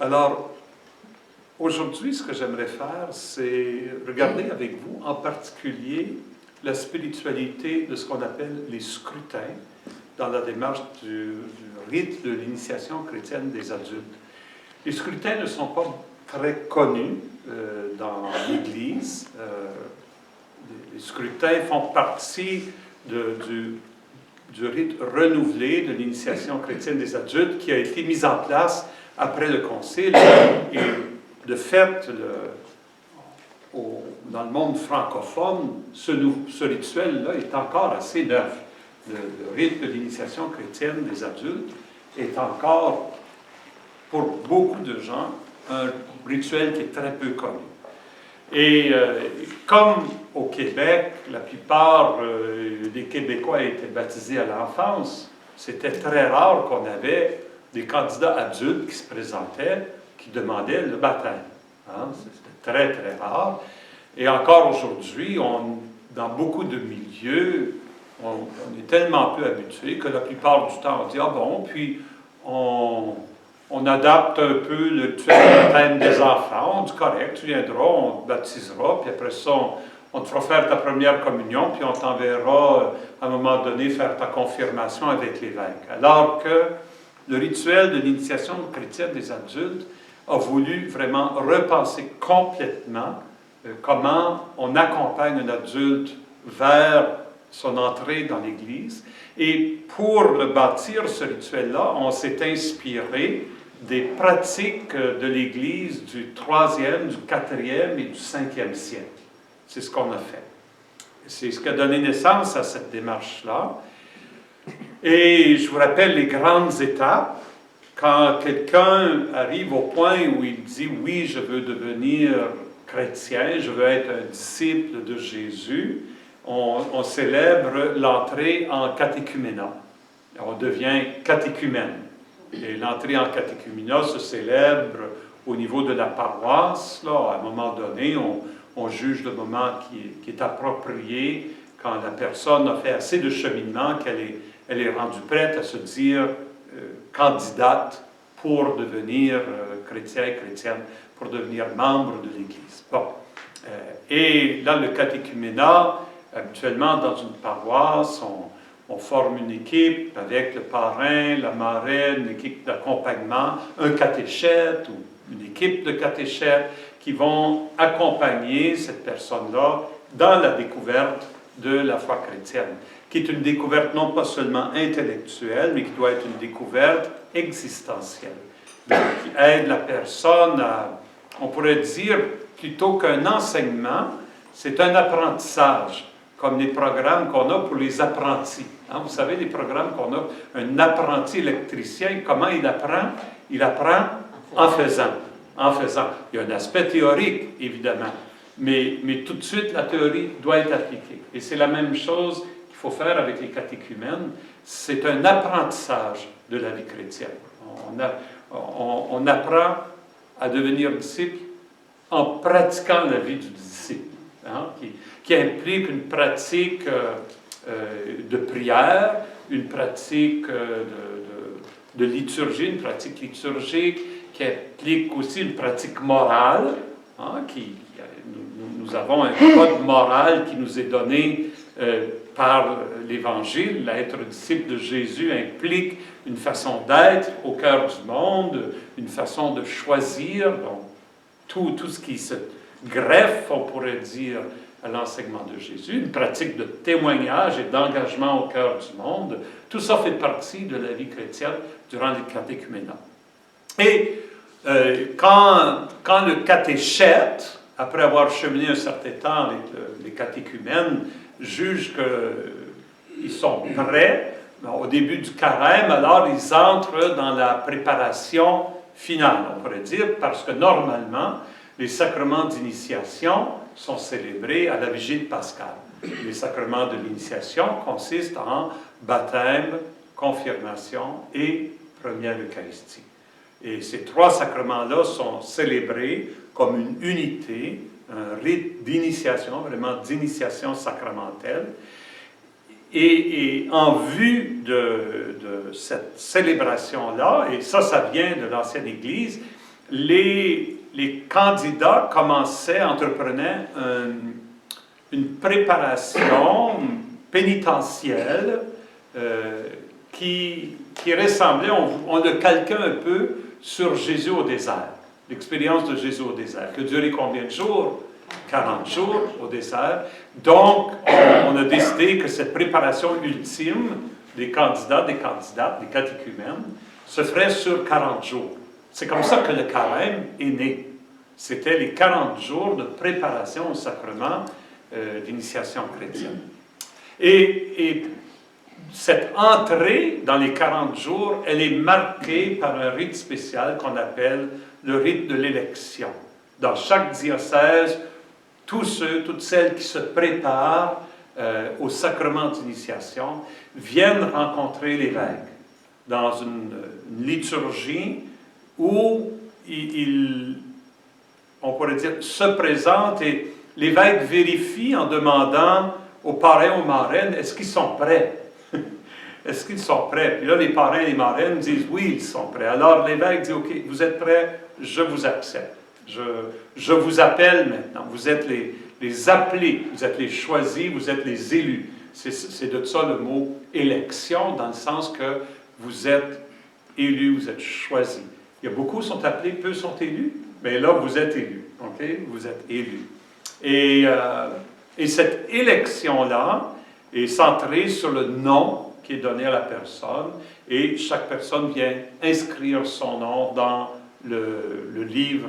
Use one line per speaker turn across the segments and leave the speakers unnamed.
Alors, aujourd'hui, ce que j'aimerais faire, c'est regarder avec vous, en particulier, la spiritualité de ce qu'on appelle les scrutins dans la démarche du rite de l'initiation chrétienne des adultes. Les scrutins ne sont pas très connus dans l'Église. Les scrutins font partie du rite renouvelé de l'initiation chrétienne des adultes qui a été mis en place après le Concile. Et de fait, dans le monde francophone, ce rituel-là est encore assez neuf. Le rite de l'initiation chrétienne des adultes est encore, pour beaucoup de gens, un rituel qui est très peu connu. Et comme au Québec, la plupart des Québécois étaient baptisés à l'enfance, c'était très rare qu'on avait des candidats adultes qui se présentaient, qui demandaient le baptême. Hein? C'était très, très rare. Et encore aujourd'hui, dans beaucoup de milieux, on est tellement peu habitué que la plupart du temps, on dit « Ah bon », puis on adapte un peu le baptême des enfants. On dit « Correct, tu viendras, on te baptisera, puis après ça, on te fera faire ta première communion, puis on t'enverra à un moment donné faire ta confirmation avec l'évêque. » Alors que le rituel de l'initiation chrétienne des adultes a voulu vraiment repenser complètement comment on accompagne un adulte vers son entrée dans l'Église. Et pour le bâtir, ce rituel-là, on s'est inspiré des pratiques de l'Église du 3e, du 4e et du 5e siècle. C'est ce qu'on a fait. C'est ce qui a donné naissance à cette démarche-là. Et je vous rappelle les grandes étapes. Quand quelqu'un arrive au point où il dit « Oui, je veux devenir chrétien, je veux être un disciple de Jésus », on célèbre l'entrée en catéchuménat. On devient catéchumène. Et l'entrée en catéchuménat se célèbre au niveau de la paroisse. Là, à un moment donné, on juge le moment qui est approprié quand la personne a fait assez de cheminement, qu'elle est rendue prête à se dire candidate pour devenir chrétienne, pour devenir membre de l'Église. Bon. Et là, le catéchuménat, habituellement, dans une paroisse, on forme une équipe avec le parrain, la marraine, une équipe d'accompagnement, un catéchète ou une équipe de catéchètes qui vont accompagner cette personne-là dans la découverte de la foi chrétienne, qui est une découverte non pas seulement intellectuelle, mais qui doit être une découverte existentielle, qui aide la personne à, on pourrait dire, plutôt qu'un enseignement, c'est un apprentissage, comme les programmes qu'on a pour les apprentis. Hein, vous savez, les programmes qu'on a, un apprenti électricien, comment il apprend? Il apprend en faisant. En faisant. Il y a un aspect théorique, évidemment, mais tout de suite, la théorie doit être appliquée. Et c'est la même chose qu'il faut faire avec les catéchumènes. C'est un apprentissage de la vie chrétienne. On apprend à devenir disciple en pratiquant la vie du disciple, hein, qui implique une pratique de prière, une pratique de liturgie, une pratique liturgique, qui implique aussi une pratique morale. Hein, nous avons un code moral qui nous est donné par l'Évangile. Être disciple de Jésus implique une façon d'être au cœur du monde, une façon de choisir, donc, tout ce qui se greffe, on pourrait dire, à l'enseignement de Jésus, une pratique de témoignage et d'engagement au cœur du monde. Tout ça fait partie de la vie chrétienne durant les catéchuménats. Et quand le catéchète, après avoir cheminé un certain temps avec les catéchumènes, juge qu'ils sont prêts, au début du carême, alors ils entrent dans la préparation finale, on pourrait dire, parce que normalement, les sacrements d'initiation sont célébrés à la vigile pascale. Les sacrements de l'initiation consistent en baptême, confirmation et première Eucharistie. Et ces trois sacrements-là sont célébrés comme une unité, un rite d'initiation, vraiment d'initiation sacramentelle. Et en vue de cette célébration-là, et ça vient de l'ancienne Église, les candidats entreprenaient une préparation pénitentielle qui ressemblait, on le calquait un peu sur Jésus au désert, l'expérience de Jésus au désert, qui a duré combien de jours? 40 jours au désert. Donc, on a décidé que cette préparation ultime des candidats, des candidates, des catéchumènes, se ferait sur 40 jours. C'est comme ça que le carême est né. C'était les 40 jours de préparation au sacrement d'initiation chrétienne. Et cette entrée dans les 40 jours, elle est marquée par un rite spécial qu'on appelle le rite de l'élection. Dans chaque diocèse, tous ceux, toutes celles qui se préparent au sacrement d'initiation viennent rencontrer l'évêque dans une liturgie où on pourrait dire, se présente et l'évêque vérifie en demandant aux parrains, aux marraines, est-ce qu'ils sont prêts? Est-ce qu'ils sont prêts? Puis là, les parrains et les marraines disent, oui, ils sont prêts. Alors l'évêque dit, OK, vous êtes prêts? Je vous accepte. Je vous appelle maintenant. Vous êtes les appelés, vous êtes les choisis, vous êtes les élus. C'est de ça le mot élection, dans le sens que vous êtes élus, vous êtes choisis. Il y a beaucoup qui sont appelés, peu sont élus, mais là, vous êtes élus. OK? Vous êtes élus. Et cette élection-là est centrée sur le nom qui est donné à la personne, et chaque personne vient inscrire son nom dans le livre,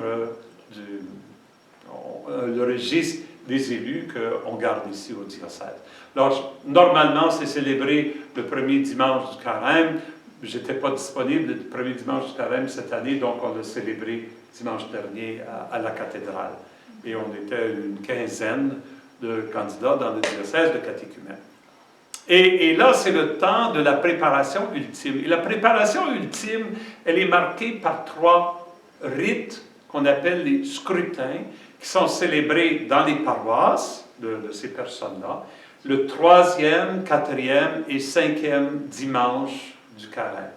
le registre des élus qu'on garde ici au diocèse. Alors, normalement, c'est célébré le premier dimanche du carême. Je n'étais pas disponible le premier dimanche du carême cette année, donc on l'a célébré dimanche dernier à la cathédrale. Et on était une quinzaine de candidats dans le diocèse de catéchumène. Et là, c'est le temps de la préparation ultime. Et la préparation ultime, elle est marquée par 3 rites qu'on appelle les scrutins, qui sont célébrés dans les paroisses de ces personnes-là, le 3e, 4e et 5e dimanche du carême.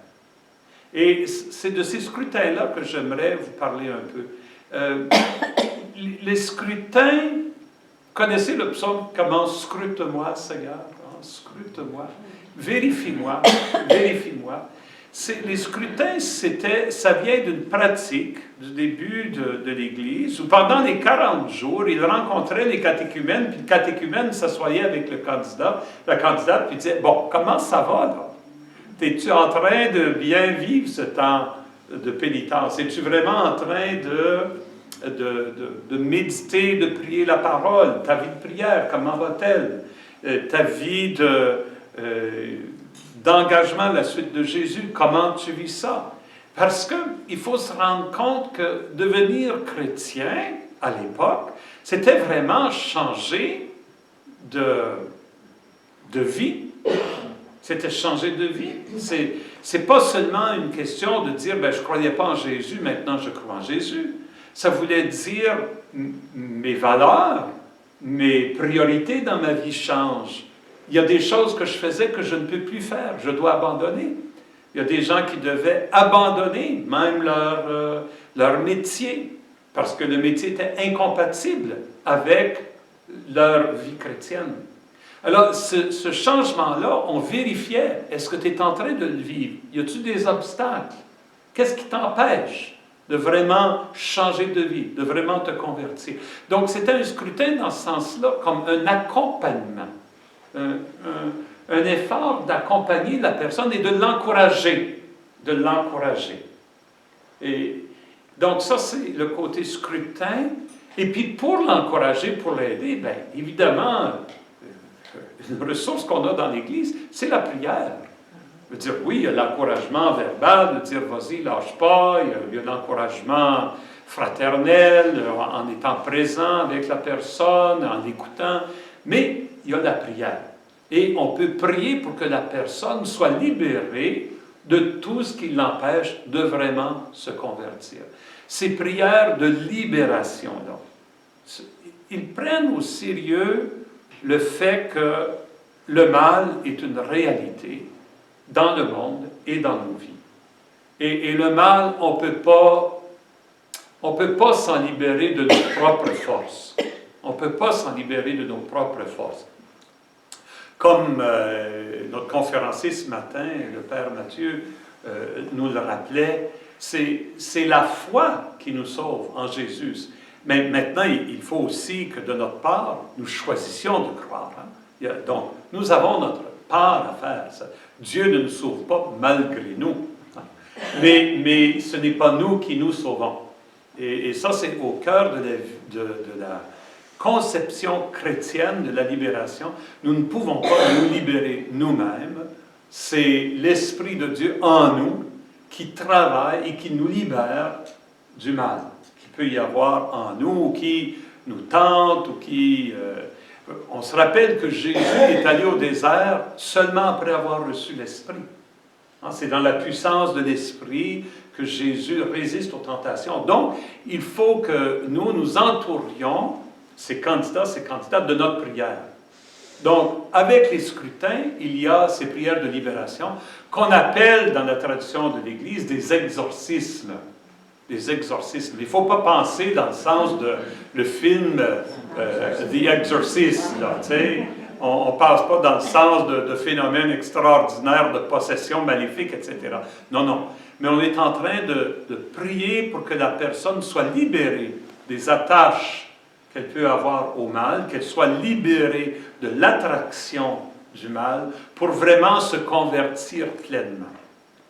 Et c'est de ces scrutins-là que j'aimerais vous parler un peu. Les scrutins, connaissez le psaume « Comment scrute-moi, Seigneur » Scrute-moi, vérifie-moi, vérifie-moi. Les scrutins, ça vient d'une pratique du début de l'Église, où pendant les 40 jours, ils rencontraient les catéchumènes, puis le catéchumène s'assoyait avec le candidat, la candidate, puis disait, bon, comment ça va, là? Es-tu en train de bien vivre ce temps de pénitence? Es-tu vraiment en train de méditer, de prier la parole? Ta vie de prière, comment va-t-elle? Ta vie d'engagement à la suite de Jésus, comment tu vis ça? Parce qu'il faut se rendre compte que devenir chrétien, à l'époque, c'était vraiment changer de vie. C'était changer de vie. C'est pas seulement une question de dire, ben, je ne croyais pas en Jésus, maintenant je crois en Jésus. Ça voulait dire, mes valeurs, mes priorités dans ma vie changent. Il y a des choses que je faisais que je ne peux plus faire. Je dois abandonner. Il y a des gens qui devaient abandonner même leur métier parce que le métier était incompatible avec leur vie chrétienne. Alors, ce changement-là, on vérifiait, est-ce que tu es en train de le vivre? Y a-t-il des obstacles? Qu'est-ce qui t'empêche de vraiment changer de vie, de vraiment te convertir? Donc, c'était un scrutin dans ce sens-là, comme un accompagnement, un effort d'accompagner la personne et de l'encourager, Et donc, ça, c'est le côté scrutin. Et puis, pour l'encourager, pour l'aider, bien, évidemment, une ressource qu'on a dans l'Église, c'est la prière. Je veux dire, oui, il y a l'encouragement verbal, de dire, vas-y, lâche pas, il y a l'encouragement fraternel, en étant présent avec la personne, en l'écoutant, mais il y a la prière. Et on peut prier pour que la personne soit libérée de tout ce qui l'empêche de vraiment se convertir. Ces prières de libération-là, ils prennent au sérieux le fait que le mal est une réalité dans le monde et dans nos vies. Et le mal, on ne peut pas On ne peut pas s'en libérer de nos propres forces. On ne peut pas s'en libérer de nos propres forces. Comme notre conférencier ce matin, le Père Mathieu, nous le rappelait, c'est la foi qui nous sauve en Jésus. Mais maintenant, il faut aussi que de notre part, nous choisissions de croire. Hein? Donc, nous avons notre part à faire. Ça. Dieu ne nous sauve pas malgré nous. Hein? Mais ce n'est pas nous qui nous sauvons. Et ça, c'est au cœur de la conception chrétienne de la libération. Nous ne pouvons pas nous libérer nous-mêmes. C'est l'Esprit de Dieu en nous qui travaille et qui nous libère du mal qu'il peut y avoir en nous, ou qui nous tente, ou qui... on se rappelle que Jésus est allé au désert seulement après avoir reçu l'Esprit. Hein, c'est dans la puissance de l'Esprit que Jésus résiste aux tentations. Donc, il faut que nous entourions ces candidates de notre prière. Donc, avec les scrutins, il y a ces prières de libération qu'on appelle dans la tradition de l'Église des exorcismes. Des exorcismes. Il ne faut pas penser dans le sens de le film The Exorcist. Là, on ne passe pas dans le sens de phénomènes extraordinaires de possession maléfique, etc. Non, non. Mais on est en train de prier pour que la personne soit libérée des attaches qu'elle peut avoir au mal, qu'elle soit libérée de l'attraction du mal pour vraiment se convertir pleinement.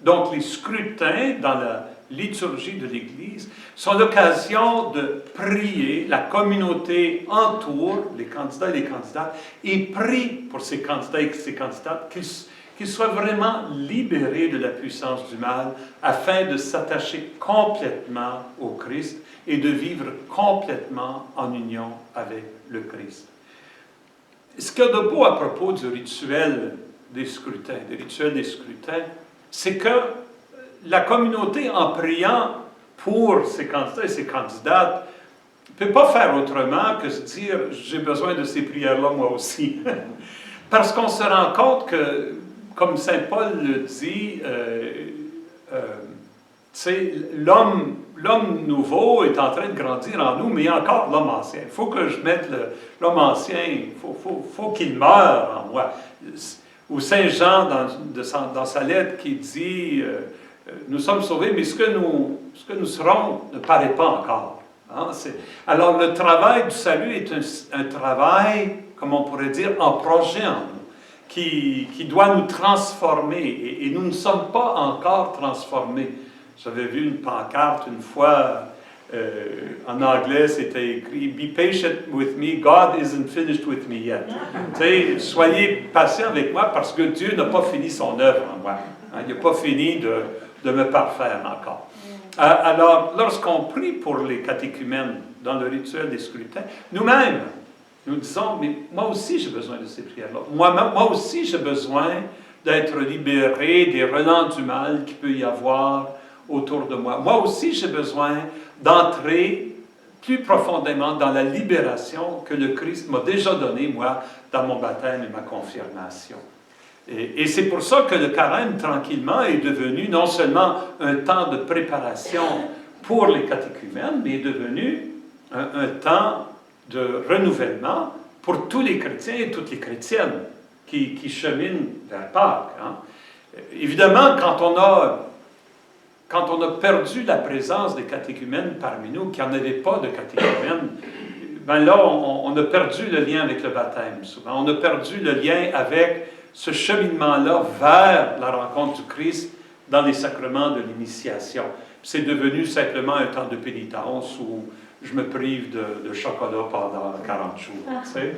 Donc, les scrutins dans la liturgie de l'Église sont l'occasion de prier, la communauté entoure les candidats et les candidates et prie pour ces candidats et ces candidates qu'ils soient vraiment libérés de la puissance du mal afin de s'attacher complètement au Christ et de vivre complètement en union avec le Christ. Ce qu'il y a de beau à propos du rituel des scrutins, c'est que la communauté, en priant pour ces candidats et ces candidates, ne peut pas faire autrement que se dire « j'ai besoin de ces prières-là moi aussi ». Parce qu'on se rend compte que, comme saint Paul le dit, l'homme nouveau est en train de grandir en nous, mais il y a encore l'homme ancien. Il faut que je mette l'homme ancien, il faut qu'il meure en moi. Ou saint Jean, dans sa lettre, qui dit nous sommes sauvés, mais ce que nous serons ne paraît pas encore. Hein? Alors, le travail du salut est un travail, comme on pourrait dire, en projet en nous, qui doit nous transformer, et nous ne sommes pas encore transformés. J'avais vu une pancarte une fois, en anglais, c'était écrit « Be patient with me, God isn't finished with me yet ». Tu sais, soyez patient avec moi parce que Dieu n'a pas fini son œuvre en moi. Hein? Il n'a pas fini de me parfaire encore. Alors, lorsqu'on prie pour les catéchumènes dans le rituel des scrutins, nous-mêmes, nous disons, mais moi aussi j'ai besoin de ces prières-là. Moi aussi j'ai besoin d'être libéré des relents du mal qu'il peut y avoir autour de moi. Moi aussi j'ai besoin d'entrer plus profondément dans la libération que le Christ m'a déjà donnée, moi, dans mon baptême et ma confirmation. Et c'est pour ça que le carême, tranquillement, est devenu non seulement un temps de préparation pour les catéchumènes, mais est devenu un temps de renouvellement pour tous les chrétiens et toutes les chrétiennes qui cheminent vers Pâques. Hein. Évidemment, quand on a perdu la présence des catéchumènes parmi nous, qu'il n'y en avait pas de catéchumènes, ben là, on a perdu le lien avec le baptême, souvent. On a perdu le lien avec ce cheminement-là vers la rencontre du Christ dans les sacrements de l'initiation. C'est devenu simplement un temps de pénitence où je me prive de chocolat pendant 40 jours. Tu sais.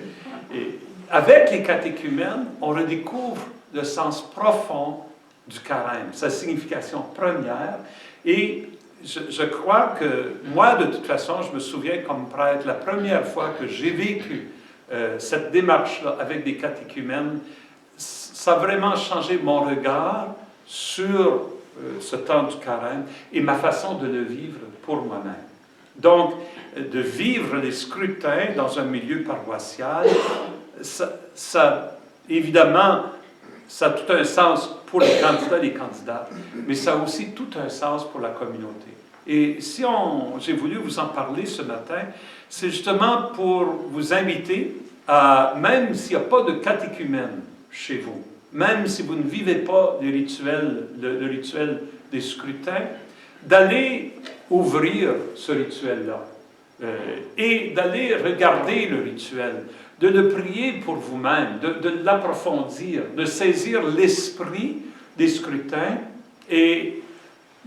Et avec les catéchumènes, on redécouvre le sens profond du carême, sa signification première. Et je crois que moi, de toute façon, je me souviens comme prêtre, la première fois que j'ai vécu cette démarche-là avec des catéchumènes, ça a vraiment changé mon regard sur ce temps du carême et ma façon de le vivre pour moi-même. Donc, de vivre les scrutins dans un milieu paroissial, évidemment, ça a tout un sens pour les candidats et les candidates, mais ça a aussi tout un sens pour la communauté. Et si j'ai voulu vous en parler ce matin, c'est justement pour vous inviter à, même s'il n'y a pas de catéchumène chez vous, même si vous ne vivez pas le rituel des scrutins, d'aller ouvrir ce rituel-là et d'aller regarder le rituel, de le prier pour vous-même, de l'approfondir, de saisir l'esprit des scrutins. Et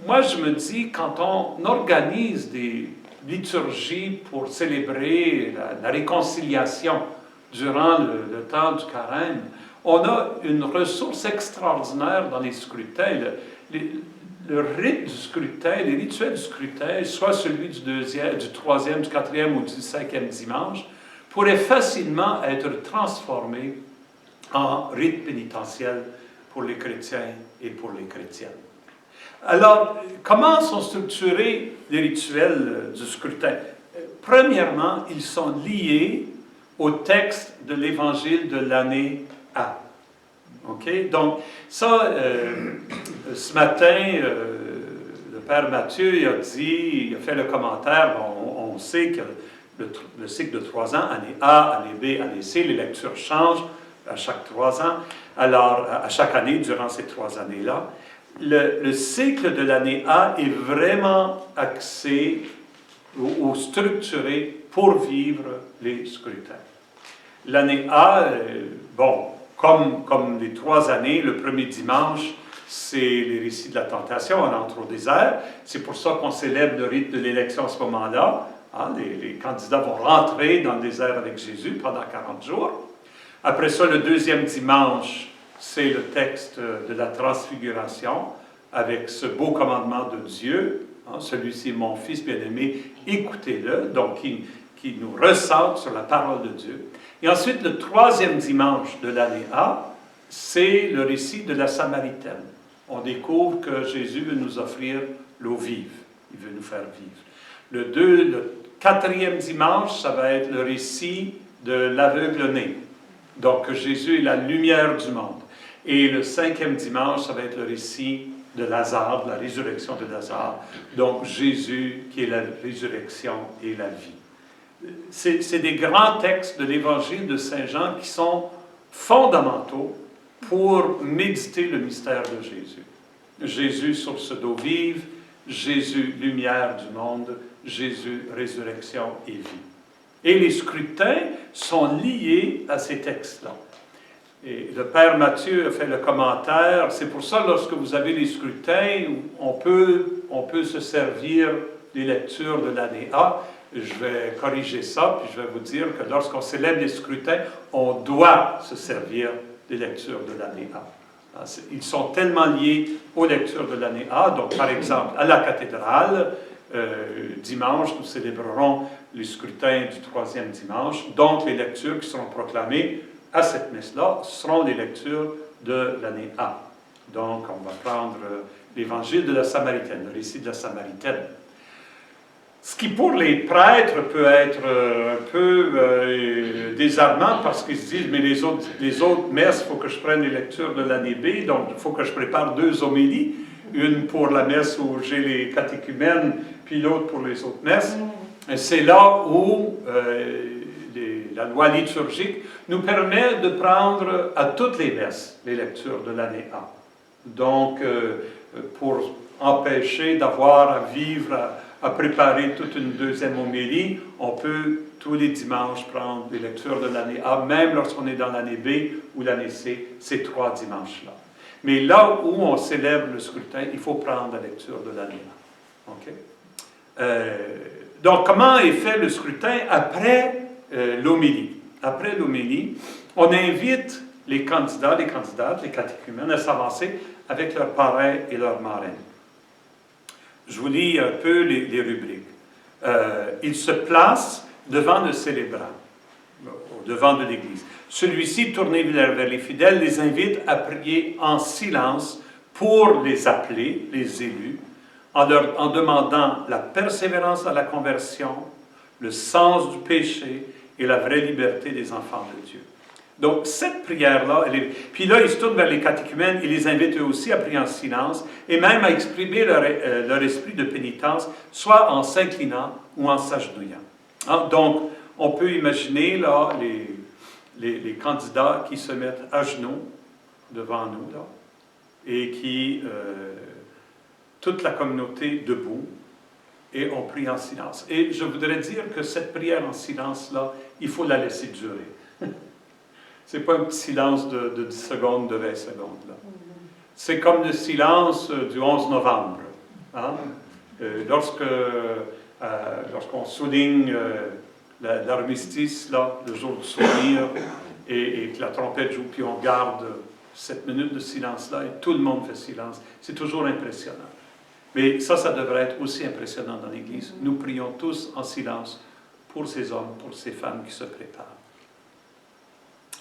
moi, je me dis, quand on organise des liturgies pour célébrer la réconciliation durant le temps du carême, on a une ressource extraordinaire dans les scrutins. Le rite du scrutin, les rituels du scrutin, soit celui du troisième, du quatrième ou du cinquième dimanche, pourrait facilement être transformé en rite pénitentiel pour les chrétiens et pour les chrétiennes. Alors, comment sont structurés les rituels du scrutin? Premièrement, ils sont liés au texte de l'Évangile de l'année A. OK? Donc, ça, ce matin, le Père Mathieu il a fait le commentaire, on sait que le cycle de 3 ans, année A, année B, année C, les lectures changent à chaque 3 ans, alors à chaque année durant ces 3 années-là. Le cycle de l'année A est vraiment axé ou structuré pour vivre les scrutins. L'année A, comme les 3 années, le premier dimanche, c'est les récits de la tentation, on entre au désert. C'est pour ça qu'on célèbre le rite de l'élection à ce moment-là. Hein, les candidats vont rentrer dans le désert avec Jésus pendant 40 jours. Après ça, le deuxième dimanche, c'est le texte de la transfiguration, avec ce beau commandement de Dieu. Hein, celui-ci est mon Fils bien-aimé, écoutez-le. Donc, qui nous recentre sur la parole de Dieu. Et ensuite, le troisième dimanche de l'année A, c'est le récit de la Samaritaine. On découvre que Jésus veut nous offrir l'eau vive. Il veut nous faire vivre. Le quatrième dimanche, ça va être le récit de l'aveugle-né. Donc, Jésus est la lumière du monde. Et le cinquième dimanche, ça va être le récit de Lazare, de la résurrection de Lazare. Donc, Jésus qui est la résurrection et la vie. C'est des grands textes de l'Évangile de Saint Jean qui sont fondamentaux pour méditer le mystère de Jésus. Jésus, source d'eau vive, Jésus, lumière du monde, Jésus, résurrection et vie. Et les scrutins sont liés à ces textes-là. Et le Père Mathieu a fait le commentaire, c'est pour ça, lorsque vous avez les scrutins, on peut se servir des lectures de l'année A. Je vais corriger ça, puis je vais vous dire que lorsqu'on célèbre les scrutins, on doit se servir des lectures de l'année A. Ils sont tellement liés aux lectures de l'année A. Donc, par exemple, à la cathédrale, dimanche, nous célébrerons les scrutins du troisième dimanche. Donc, les lectures qui seront proclamées à cette messe-là seront les lectures de l'année A. Donc, on va prendre l'évangile de la Samaritaine, le récit de la Samaritaine. Ce qui, pour les prêtres, peut être un peu désarmant parce qu'ils se disent, mais les autres messes, il faut que je prenne les lectures de l'année B, donc il faut que je prépare 2 homélies, une pour la messe où j'ai les catéchumènes, puis l'autre pour les autres messes. C'est là où la loi liturgique nous permet de prendre à toutes les messes les lectures de l'année A. Donc, pour empêcher d'avoir à vivre, à préparer toute une deuxième homélie, on peut tous les dimanches prendre les lectures de l'année A, même lorsqu'on est dans l'année B ou l'année C, ces 3 dimanches-là. Mais là où on célèbre le scrutin, il faut prendre la lecture de l'année A. OK? Donc, comment est fait le scrutin après l'homélie? Après l'homélie, on invite les candidats, les candidates, les catéchumènes à s'avancer avec leurs parrains et leurs marraines. Je vous lis un peu les rubriques. Ils se placent devant le célébrant, devant de l'Église. Celui-ci, tourné vers les fidèles, les invite à prier en silence pour les appeler, les élus, en demandant la persévérance à la conversion, le sens du péché et la vraie liberté des enfants de Dieu. Donc, cette prière-là, puis là, ils se tournent vers les catéchumènes, ils les invitent eux aussi à prier en silence, et même à exprimer leur esprit de pénitence, soit en s'inclinant ou en s'agenouillant. Hein? Donc, on peut imaginer, là, les candidats qui se mettent à genoux devant nous, là, et qui, toute la communauté debout, et on prie en silence. Et je voudrais dire que cette prière en silence-là, il faut la laisser durer. Ce n'est pas un petit silence de 10 secondes, de 20 secondes. C'est comme le silence du 11 novembre. Hein? Lorsqu'on souligne l'armistice, le jour du souvenir, et que la trompette joue, puis on garde 7 minutes de silence-là, et tout le monde fait silence. C'est toujours impressionnant. Mais ça devrait être aussi impressionnant dans l'Église. Nous prions tous en silence pour ces hommes, pour ces femmes qui se préparent.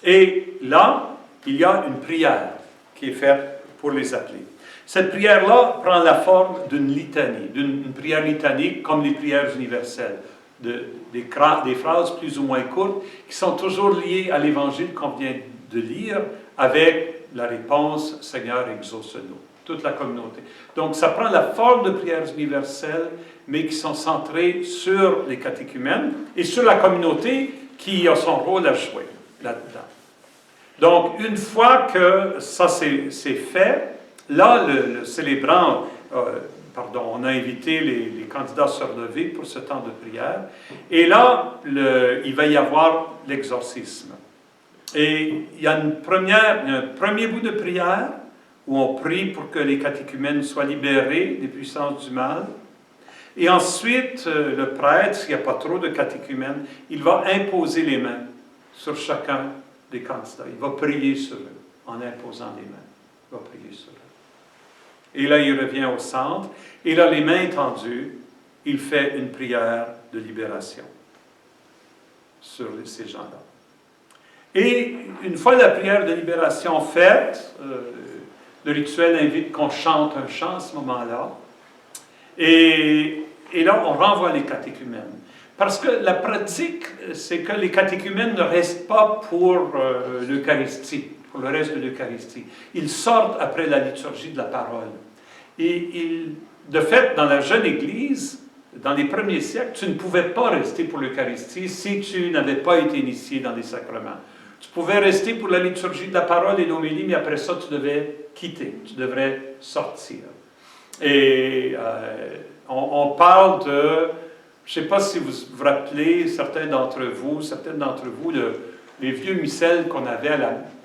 Et là, il y a une prière qui est faite pour les appeler. Cette prière-là prend la forme d'une litanie, d'une prière litanique comme les prières universelles, des phrases plus ou moins courtes qui sont toujours liées à l'Évangile qu'on vient de lire avec la réponse « Seigneur, exauce-nous ». Toute la communauté. Donc, ça prend la forme de prières universelles, mais qui sont centrées sur les catéchumènes et sur la communauté qui a son rôle à jouer là-dedans. Donc, une fois que ça c'est fait, là, le célébrant, on a invité les candidats à se relever pour ce temps de prière, et là, il va y avoir l'exorcisme. Et il y a un premier bout de prière, où on prie pour que les catéchumènes soient libérés des puissances du mal. Et ensuite, le prêtre, s'il n'y a pas trop de catéchumènes, il va imposer les mains sur chacun des candidats. Il va prier sur eux, en imposant les mains. Il va prier sur eux. Et là, il revient au centre. Et là, les mains tendues, il fait une prière de libération sur ces gens-là. Et une fois la prière de libération faite, le rituel invite qu'on chante un chant à ce moment-là. Et là, on renvoie les catéchumènes. Parce que la pratique, c'est que les catéchumènes ne restent pas pour l'Eucharistie, pour le reste de l'Eucharistie. Ils sortent après la liturgie de la parole. Et de fait, dans la jeune Église, dans les premiers siècles, tu ne pouvais pas rester pour l'Eucharistie si tu n'avais pas été initié dans les sacrements. Tu pouvais rester pour la liturgie de la parole et l'homélie, mais après ça, tu devais quitter, tu devrais sortir. Et on parle de, je ne sais pas si vous vous rappelez, certaines d'entre vous, les vieux missels qu'on avait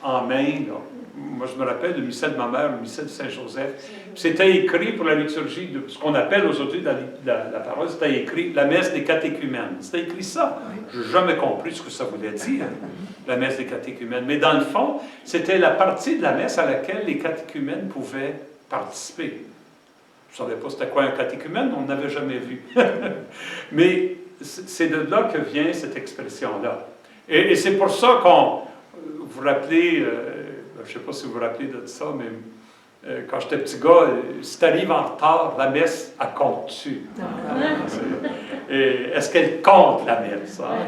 en main, là. Moi, je me rappelle le missel de ma mère, le missel de Saint-Joseph. C'était écrit pour la liturgie, de ce qu'on appelle aujourd'hui la parole, c'était écrit la messe des catéchumènes. C'était écrit ça. Je n'ai jamais compris ce que ça voulait dire, la messe des catéchumènes. Mais dans le fond, c'était la partie de la messe à laquelle les catéchumènes pouvaient participer. Je ne savais pas c'était quoi un catéchumène, on n'avait jamais vu. Mais c'est de là que vient cette expression-là. Et c'est pour ça qu'on, vous vous rappelez, je ne sais pas si vous vous rappelez de ça, mais quand j'étais petit gars, si tu arrives en retard, la messe, elle compte-tu? Est-ce qu'elle compte, la messe? Hein?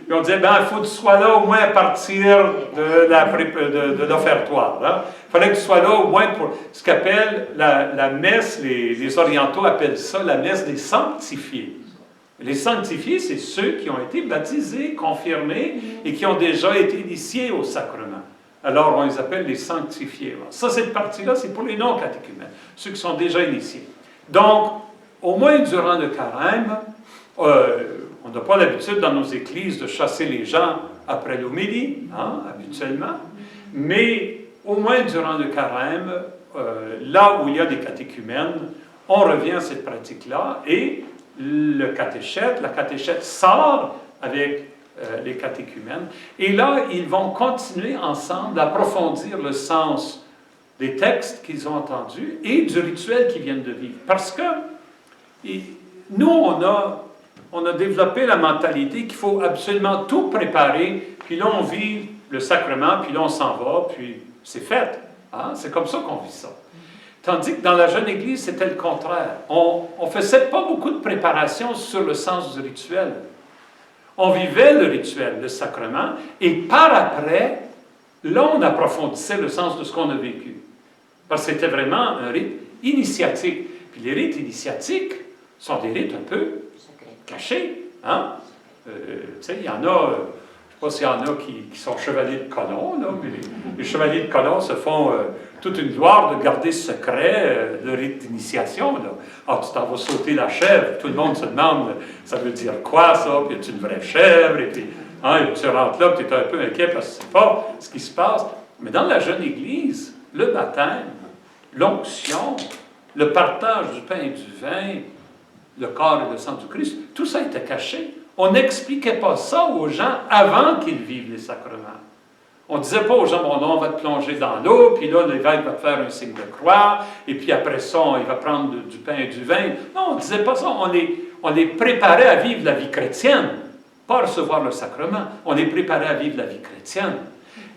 Et on disait, il faut que tu sois là au moins à partir de l'offertoire. Hein? Il fallait que tu sois là au moins pour ce qu'appelle la messe, les orientaux appellent ça la messe des sanctifiés. Les sanctifiés, c'est ceux qui ont été baptisés, confirmés et qui ont déjà été initiés au sacrement. Alors, on les appelle les sanctifiés. Ça, cette partie-là, c'est pour les non-catéchumènes, ceux qui sont déjà initiés. Donc, au moins durant le carême, on n'a pas l'habitude dans nos églises de chasser les gens après l'homélie, hein, habituellement, mais au moins durant le carême, là où il y a des catéchumènes, on revient à cette pratique-là et la catéchète sort avec les catéchumènes. Et là, ils vont continuer ensemble d'approfondir le sens des textes qu'ils ont entendus et du rituel qu'ils viennent de vivre. Parce que nous, on a développé la mentalité qu'il faut absolument tout préparer, puis là, on vit le sacrement, puis là, on s'en va, puis c'est fait. Hein? C'est comme ça qu'on vit ça. Tandis que dans la jeune Église, c'était le contraire. On ne faisait pas beaucoup de préparation sur le sens du rituel. On vivait le rituel, le sacrement, et par après, là, on approfondissait le sens de ce qu'on a vécu. Parce que c'était vraiment un rite initiatique. Puis les rites initiatiques sont des rites un peu cachés. Hein? Tu sais, il y en a, je ne sais pas s'il y en a qui sont chevaliers de colons, là, mais les chevaliers de colons se font toute une gloire de garder secret le rite d'initiation. Alors, tu t'en vas sauter la chèvre, tout le monde se demande, ça veut dire quoi ça, puis es-tu une vraie chèvre, et puis tu rentres là, puis tu es un peu inquiet parce que tu ne sais pas ce qui se passe. Mais dans la jeune Église, le baptême, l'onction, le partage du pain et du vin, le corps et le sang du Christ, tout ça était caché. On n'expliquait pas ça aux gens avant qu'ils vivent les sacrements. On ne disait pas aux gens, bon, non, on va te plonger dans l'eau, puis là, l'évêque va te faire un signe de croix, et puis après ça, il va prendre du pain et du vin. Non, on ne disait pas ça. On les préparait à vivre la vie chrétienne, pas à recevoir le sacrement. On les préparait à vivre la vie chrétienne.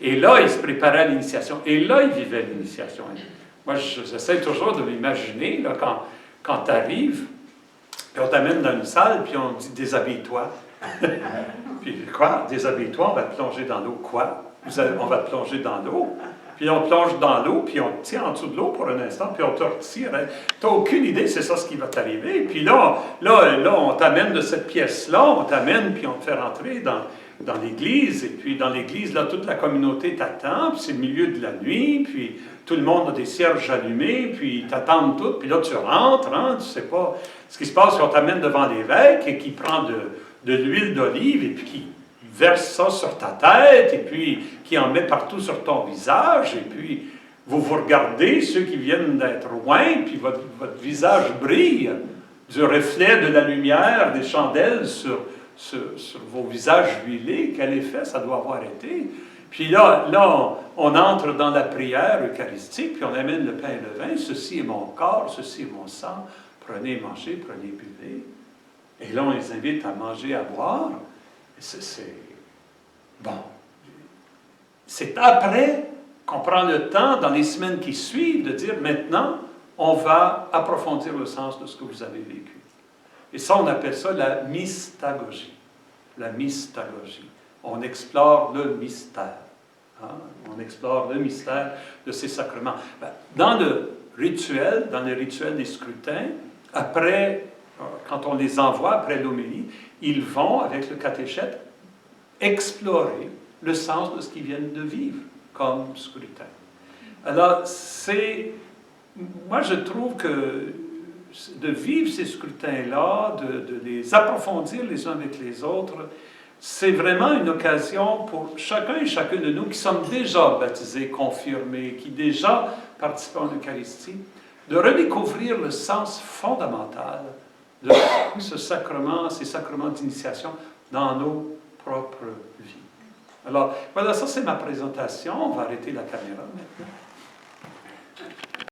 Et là, ils se préparaient à l'initiation. Et là, ils vivaient l'initiation. Moi, j'essaie toujours de m'imaginer, là, quand tu arrives, puis on t'amène dans une salle, puis on dit « déshabille-toi ». Puis quoi? Déshabille-toi, on va te plonger dans l'eau. Quoi? On va te plonger dans l'eau. Puis on plonge dans l'eau, puis on te tient en dessous de l'eau pour un instant, puis on te retire. Tu n'as aucune idée, c'est ça ce qui va t'arriver. Puis là, on t'amène de cette pièce-là, on t'amène, puis on te fait rentrer dans l'église. Et puis dans l'église, là, toute la communauté t'attend, puis c'est le milieu de la nuit, puis tout le monde a des cierges allumés, puis ils t'attendent tout. Puis là, tu rentres, hein, tu ne sais pas ce qui se passe, on t'amène devant l'évêque, et qui prend de l'huile d'olive, et puis qui verse ça sur ta tête, et puis qui en met partout sur ton visage, et puis vous regardez, ceux qui viennent d'être loin, puis votre visage brille du reflet de la lumière, des chandelles sur vos visages huilés. Quel effet ça doit avoir été? Puis là, on entre dans la prière eucharistique, puis on amène le pain et le vin. Ceci est mon corps, ceci est mon sang. Prenez, mangez, prenez, buvez. Et là, on les invite à manger, à boire. Bon. C'est après qu'on prend le temps, dans les semaines qui suivent, de dire, maintenant, on va approfondir le sens de ce que vous avez vécu. Et ça, on appelle ça la mystagogie. La mystagogie. On explore le mystère. Hein? On explore le mystère de ces sacrements. Dans le rituel, dans les rituels des scrutins, après, quand on les envoie après l'homélie, ils vont, avec le catéchète, explorer le sens de ce qu'ils viennent de vivre comme scrutin. Alors, moi je trouve que de vivre ces scrutins-là, de les approfondir les uns avec les autres, c'est vraiment une occasion pour chacun et chacune de nous qui sommes déjà baptisés, confirmés, qui déjà participent à l'Eucharistie, de redécouvrir le sens fondamental de ce sacrement, ces sacrements d'initiation dans nos propres vies. Alors, voilà, ça c'est ma présentation. On va arrêter la caméra maintenant.